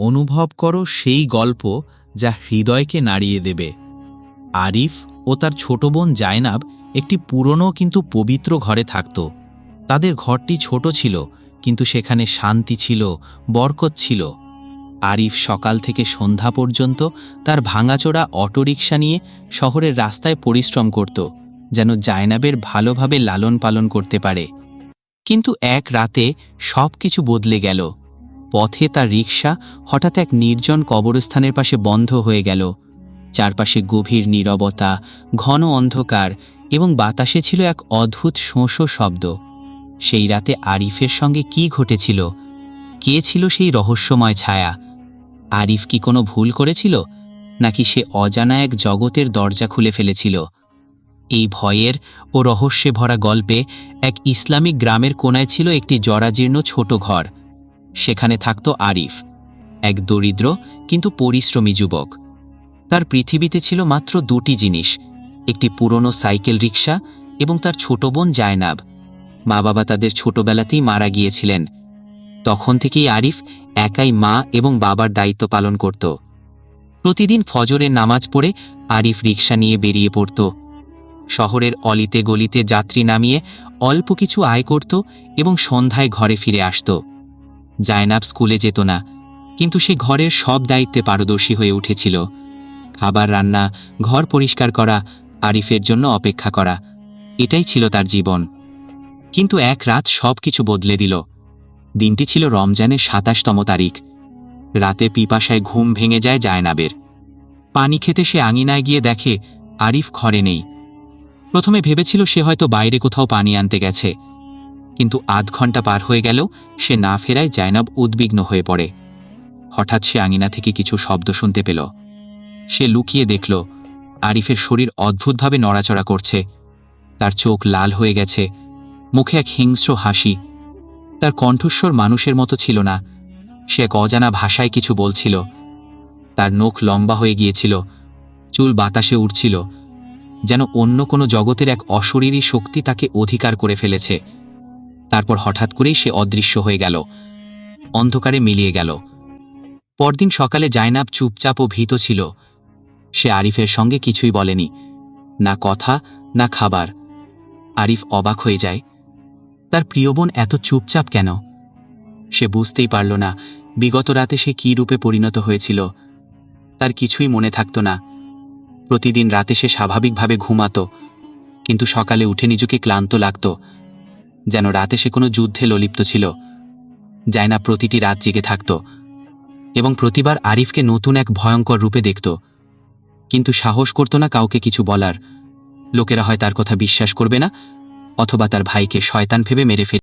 অনুভব করো সেই গল্প যা হৃদয়কে নাড়িয়ে দেবে। আরিফ ও তার ছোট বোন জায়নাব একটি পুরনো কিন্তু পবিত্র ঘরে থাকত। তাদের ঘরটি ছোট ছিল, কিন্তু সেখানে শান্তি ছিল, বরকত ছিল। আরিফ সকাল থেকে সন্ধ্যা পর্যন্ত তার ভাঙাচোরা অটোরিকশা নিয়ে শহরের রাস্তায় পরিশ্রম করত, যেন জায়নাবের ভালোভাবে লালন পালন করতে পারে। কিন্তু এক রাতে সব কিছু বদলে গেল। পথে তার রিকশা হঠাৎ এক নির্জন কবরস্থানের পাশে বন্ধ হয়ে গেল। চারপাশে গভীর নীরবতা, ঘন অন্ধকার এবং বাতাসে ছিল এক অদ্ভুত শোঁ শব্দ। সেই রাতে আরিফের সঙ্গে কি ঘটেছিল? কে ছিল সেই রহস্যময় ছায়া? আরিফ কি কোনো ভুল করেছিল, নাকি সে অজানা এক জগতের দরজা খুলে ফেলেছিল? এই ভয়ের ও রহস্যে ভরা গল্পে এক ইসলামিক গ্রামের কোনায় ছিল একটি জরাজীর্ণ ছোট ঘর। সেখানে থাকত আরিফ, এক দরিদ্র কিন্তু পরিশ্রমী যুবক। তার পৃথিবীতে ছিল মাত্র দুটি জিনিস, একটি পুরনো সাইকেল রিকশা এবং তার ছোট বোন জায়নাব। মা বাবা তাদের ছোটবেলাতেই মারা গিয়েছিলেন। তখন থেকেই আরিফ একাই মা এবং বাবার দায়িত্ব পালন করত। প্রতিদিন ফজরের নামাজ পড়ে আরিফ রিকশা নিয়ে বেরিয়ে পড়ত। শহরের অলিতে গলিতে যাত্রী নামিয়ে অল্প কিছু আয় করত এবং সন্ধ্যায় ঘরে ফিরে আসত। জায়নাব স্কুলে যেত না, কিন্তু সে ঘরের সব দায়িত্বে পারদর্শী হয়ে উঠেছিল। খাবার রান্না, ঘর পরিষ্কার করা, আরিফের জন্য অপেক্ষা করা, এটাই ছিল তার জীবন। কিন্তু এক রাত সব কিছু বদলে দিল। দিনটি ছিল রমজানের ২৭তম তারিখ। রাতে পিপাসায় ঘুম ভেঙে যায় জায়নাবের। পানি খেতে সে আঙিনায় গিয়ে দেখে আরিফ ঘরে নেই। প্রথমে ভেবেছিল সে হয়তো বাইরে কোথাও পানি আনতে গেছে, কিন্তু আধ ঘন্টা পার হয়ে গেল সে না ফেরায় জায়নাব উদ্বিগ্ন হয়ে পড়ে। হঠাৎ সে আঙিনা থেকে কিছু শব্দ শুনতে পেল। সে লুকিয়ে দেখল আরিফের শরীর অদ্ভুতভাবে নড়াচড়া করছে। তার চোখ লাল হয়ে গেছে, মুখে এক হিংস্র হাসি। তার কণ্ঠস্বর মানুষের মতো ছিল না, সে এক অজানা ভাষায় কিছু বলছিল। তার নখ লম্বা হয়ে গিয়েছিল, চুল বাতাসে উড়ছিল, যেন অন্য কোনো জগতের এক অশরীরী শক্তি তাকে অধিকার করে ফেলেছে। তারপর হঠাৎ করেই সে অদৃশ্য হয়ে গেল, অন্ধকারে মিলিয়ে গেল। পরদিন সকালে জায়নাব চুপচাপ ও ভীত ছিল। সে আরিফের সঙ্গে কিছুই বলেনি, না কথা না খাবার। আরিফ অবাক হয়ে যায়, তার প্রিয় বোন এত চুপচাপ কেন? সে বুঝতেই পারল না বিগত রাতে সে কী রূপে পরিণত হয়েছিল। তার কিছুই মনে থাকত না। প্রতিদিন রাতে সে স্বাভাবিকভাবে ঘুমাত, কিন্তু সকালে উঠে নিজেকে ক্লান্ত লাগত, যেন রাতে সে কোনো যুদ্ধে ললিপ্ত ছিল। জায়নাব প্রতিটি রাত জেগে থাকত এবং প্রতিবার আরিফকে নতুন এক ভয়ঙ্কর রূপে দেখত, কিন্তু সাহস করত না কাউকে কিছু বলার। লোকেরা হয় তার কথা বিশ্বাস করবে না, অথবা তার ভাইকে শয়তান ভেবে মেরে ফেলবে।